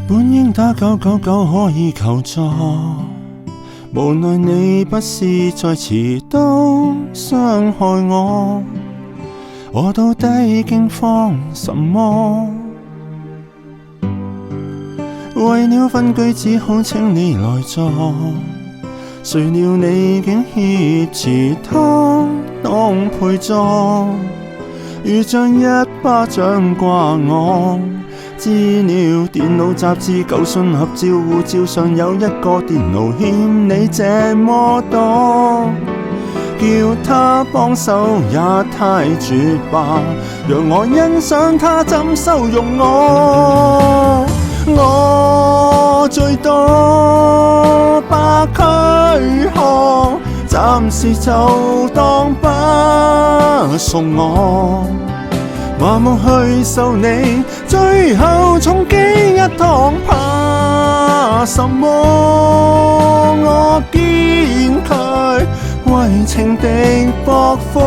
本應打999可以求助，無奈你不是再遲都傷害我，我到底驚慌什麼？為了分居只好請你來坐，誰料你竟挾持他當陪座，如像一巴掌掛我。資料、電腦、雜誌、舊信合照、護照上有一個電腦欠你這麼多，叫他幫手也太絕吧，讓我欣賞他怎收容我。我最多把軀殼，暫時就當不送我。麻木去受你最後重擊一趟，怕什麼？我堅拒為情敵駁火，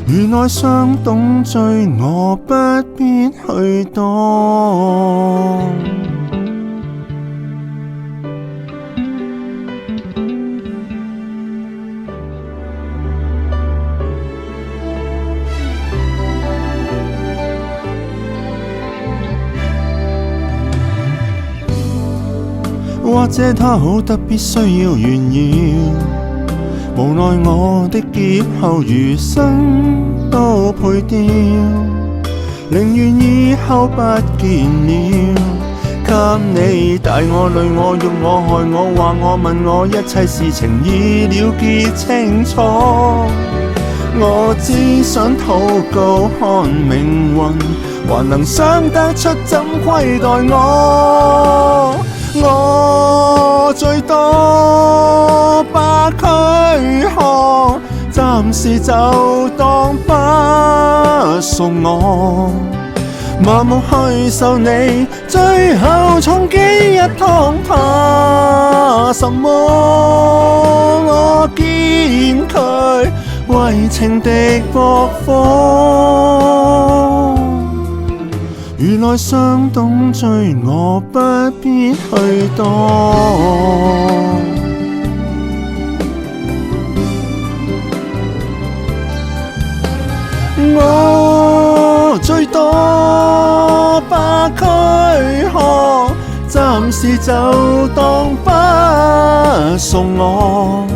原來傷懂罪，我不必去躲。或者他好得必須要炫耀，無奈我的劫後餘生都配掉，寧願以後不見了。給你大我累我辱我害我話我問我，一切事情已了結清楚。我只想禱告看命運，還能想得出怎虧待我。我最多把軀殼，暫時就當不送我。麻木去受你最後重擊一趟，怕什麼？我堅拒為情敵駁火，原來傷懂罪，我不必去躲。我最多把軀殼，暫時就當不送我。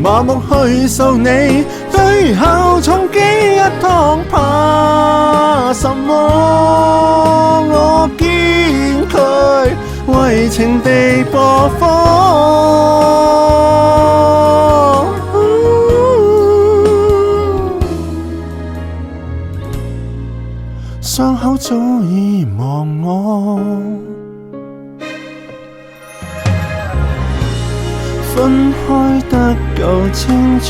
麻木去受你最後重擊一趟，怕什麼？我堅拒為情敵駁火，傷口早已忘我，分開得夠清楚。